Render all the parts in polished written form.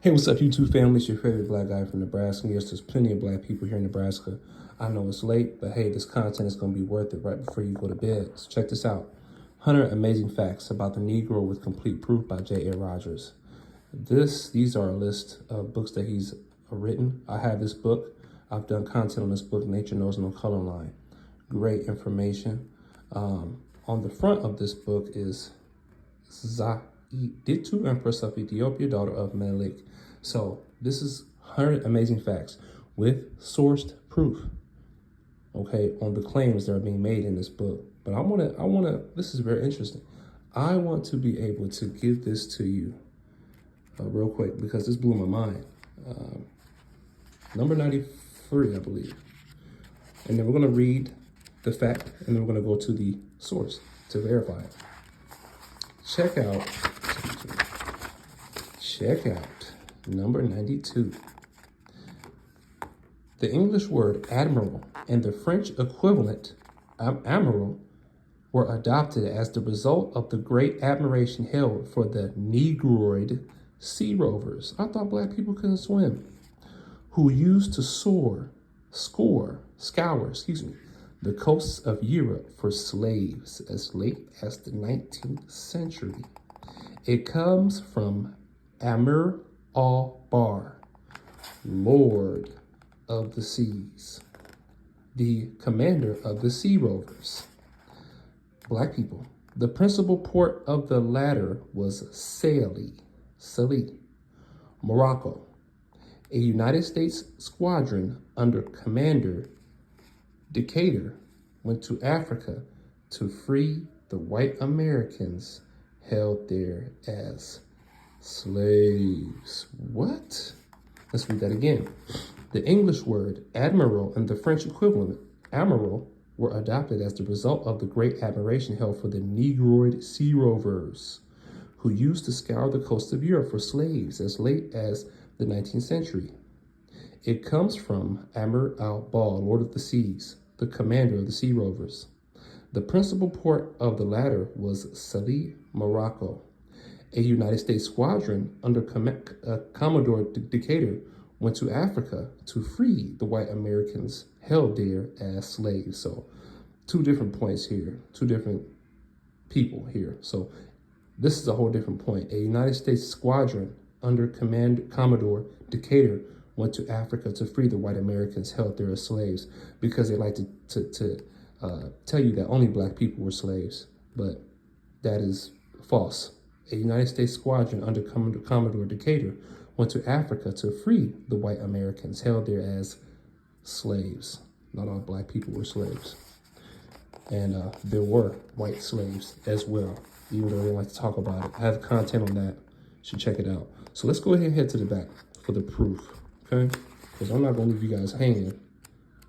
Hey, what's up, YouTube family? It's your favorite black guy from Nebraska. Yes, there's plenty of black people here in Nebraska. I know it's late, but hey, this content is going to be worth it right before you go to bed. So check this out. 100 Amazing Facts About the Negro with Complete Proof by J.A. Rogers. These are a list of books that he's written. I have this book. I've done content on this book, Nature Knows No Color Line. Great information. On the front of this book is Ditu, Empress of Ethiopia, daughter of Menelik. So this is 100 amazing facts with sourced proof, okay, on the claims that are being made in this book. But I wanna, this is very interesting. I want to be able to give this to you real quick because this blew my mind. Number 93, I believe. And then we're gonna read the fact and then we're gonna go to the source to verify it. Check out number 92. The English word admiral and the French equivalent amiral were adopted as the result of the great admiration held for the Negroid sea rovers. I thought black people couldn't swim, who used to scour the coasts of Europe for slaves as late as the 19th century. It comes from Amir al-Bar, Lord of the Seas, the commander of the sea rovers. Black people. The principal port of the latter was Salé, Morocco. A United States squadron under Commander Decatur went to Africa to free the white Americans held there as slaves. What? Let's read that again. The English word admiral and the French equivalent amiral were adopted as the result of the great admiration held for the Negroid sea rovers, who used to scour the coast of Europe for slaves as late as the 19th century. It comes from Amir al-Bar, Lord of the Seas, the commander of the sea rovers. The principal port of the latter was Salé, Morocco. A United States squadron under Commodore Decatur went to Africa to free the white Americans held there as slaves. So two different points here, two different people here. So this is a whole different point. A United States squadron under Commodore Decatur went to Africa to free the white Americans held there as slaves, because they like to tell you that only black people were slaves, but that is false. A United States squadron under Commodore Decatur went to Africa to free the white Americans held there as slaves. Not all black people were slaves. And there were white slaves as well, even though they don't like to talk about it. I have content on that. You should check it out. So let's go ahead and head to the back for the proof, okay? Because I'm not going to leave you guys hanging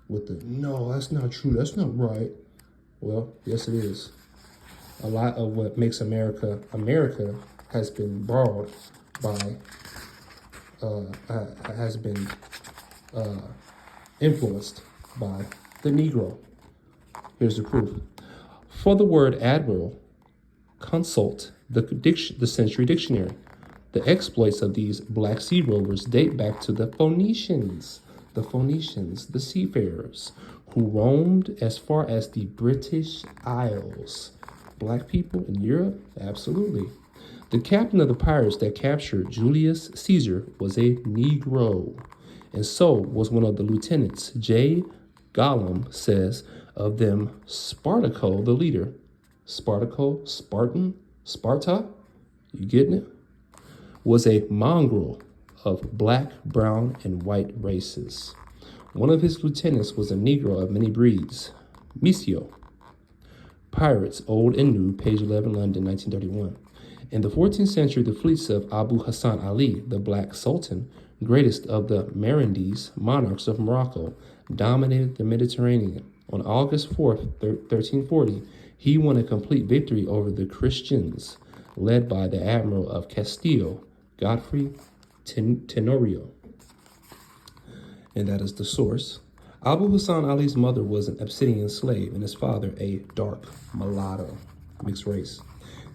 with the, no, that's not true, that's not right. Well, yes, it is. A lot of what makes America has been borrowed by, has been influenced by the Negro. Here's the proof. For the word admiral, consult the Century Dictionary. The exploits of these black sea rovers date back to the Phoenicians, the seafarers, who roamed as far as the British Isles. Black people in Europe? Absolutely. The captain of the pirates that captured Julius Caesar was a Negro, and so was one of the lieutenants. J. Gollum says of them, Spartaco, the leader. Spartaco, Spartan, Sparta, you getting it? Was a mongrel of black, brown, and white races. One of his lieutenants was a Negro of many breeds, Misio. Pirates, Old and New, page 11, London, 1931. In the 14th century, the fleets of Abu Hassan Ali, the Black Sultan, greatest of the Marindes monarchs of Morocco, dominated the Mediterranean. On August 4th, 1340, he won a complete victory over the Christians, led by the Admiral of Castile, Godfrey Tenorio. And that is the source. Abu Hassan Ali's mother was an Abyssinian slave and his father a dark mulatto, mixed race.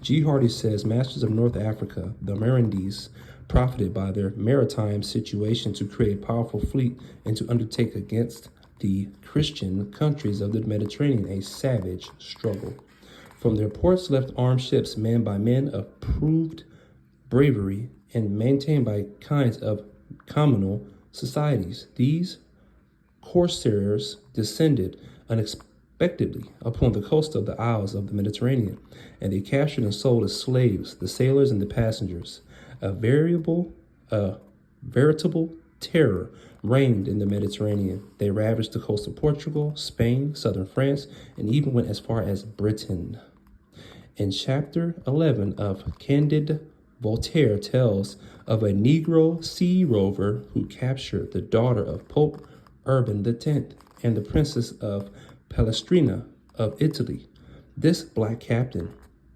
G. Hardy says masters of North Africa, the Merindis, profited by their maritime situation to create a powerful fleet and to undertake against the Christian countries of the Mediterranean a savage struggle. From their ports left armed ships manned by men of proved bravery and maintained by kinds of communal societies. These corsairs descended unexpectedly upon the coast of the Isles of the Mediterranean, and they captured and sold as slaves the sailors and the passengers. A veritable terror reigned in the Mediterranean. They ravaged the coast of Portugal, Spain, southern France, and even went as far as Britain. In chapter 11 of Candide, Voltaire tells of a Negro sea rover who captured the daughter of Pope Urban X and the princess of Palestrina of Italy. This black captain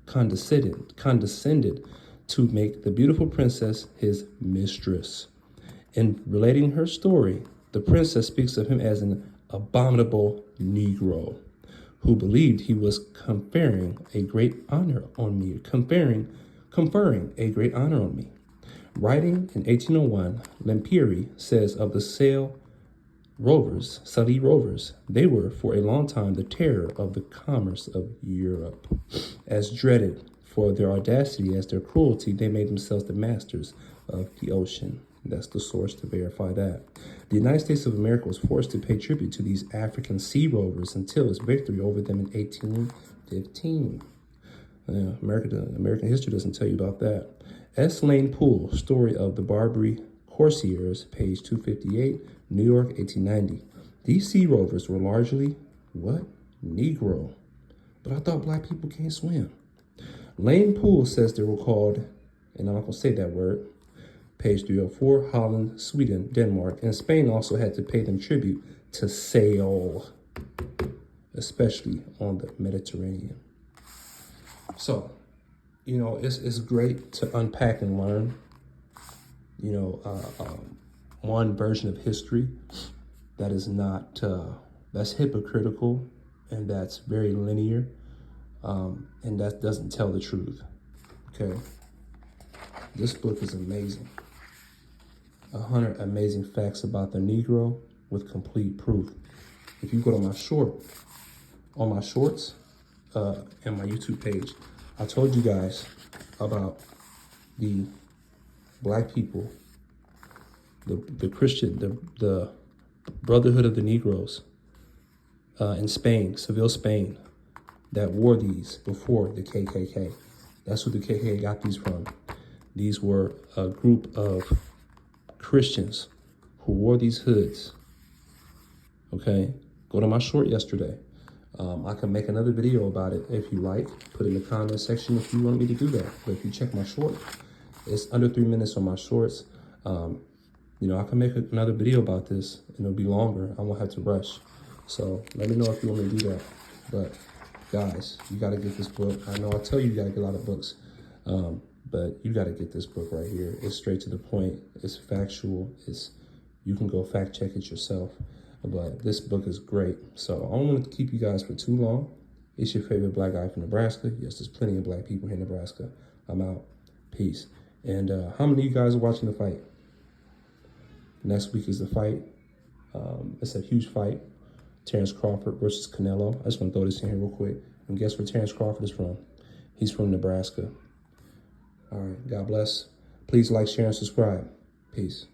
condescended to make the beautiful princess his mistress. In relating her story, the princess speaks of him as an abominable Negro who believed he was conferring a great honor on me, conferring a great honor on me. Writing in 1801, Lempriere says of the Sallee rovers, they were for a long time the terror of the commerce of Europe. As dreaded for their audacity as their cruelty, they made themselves the masters of the ocean. That's the source to verify that. The United States of America was forced to pay tribute to these African sea rovers until its victory over them in 1815. American history doesn't tell you about that. S. Lane Poole, Story of the Barbary Corsairs, page 258, New York, 1890. These sea rovers were largely, what? Negro. But I thought black people can't swim. Lane Poole says they were called, and I'm not going to say that word, page 304, Holland, Sweden, Denmark, and Spain also had to pay them tribute to sail, especially on the Mediterranean. So, it's great to unpack and learn, one version of history that is not, that's hypocritical and that's very linear, and that doesn't tell the truth, okay? This book is amazing. 100 amazing facts about the Negro with complete proof. If you go to my shorts, and my YouTube page, I told you guys about the black people, the Christian, the Brotherhood of the Negroes in Spain, Seville, Spain, that wore these before the KKK. That's who the KKK got these from. These were a group of Christians who wore these hoods. Okay, go to my short yesterday. I can make another video about it if you like. Put it in the comment section if you want me to do that. But if you check my short, it's under 3 minutes on my shorts. I can make another video about this and it'll be longer. I won't have to rush. So let me know if you want me to do that. But guys, you got to get this book. I know I tell you, you got to get a lot of books. But you got to get this book right here. It's straight to the point. It's factual. You can go fact check it yourself. But this book is great. So I don't want to keep you guys for too long. It's your favorite black guy from Nebraska. Yes, there's plenty of black people here in Nebraska. I'm out. Peace. And how many of you guys are watching the fight? Next week is the fight. It's a huge fight. Terrence Crawford versus Canelo. I just want to throw this in here real quick. And guess where Terrence Crawford is from? He's from Nebraska. All right. God bless. Please like, share, and subscribe. Peace.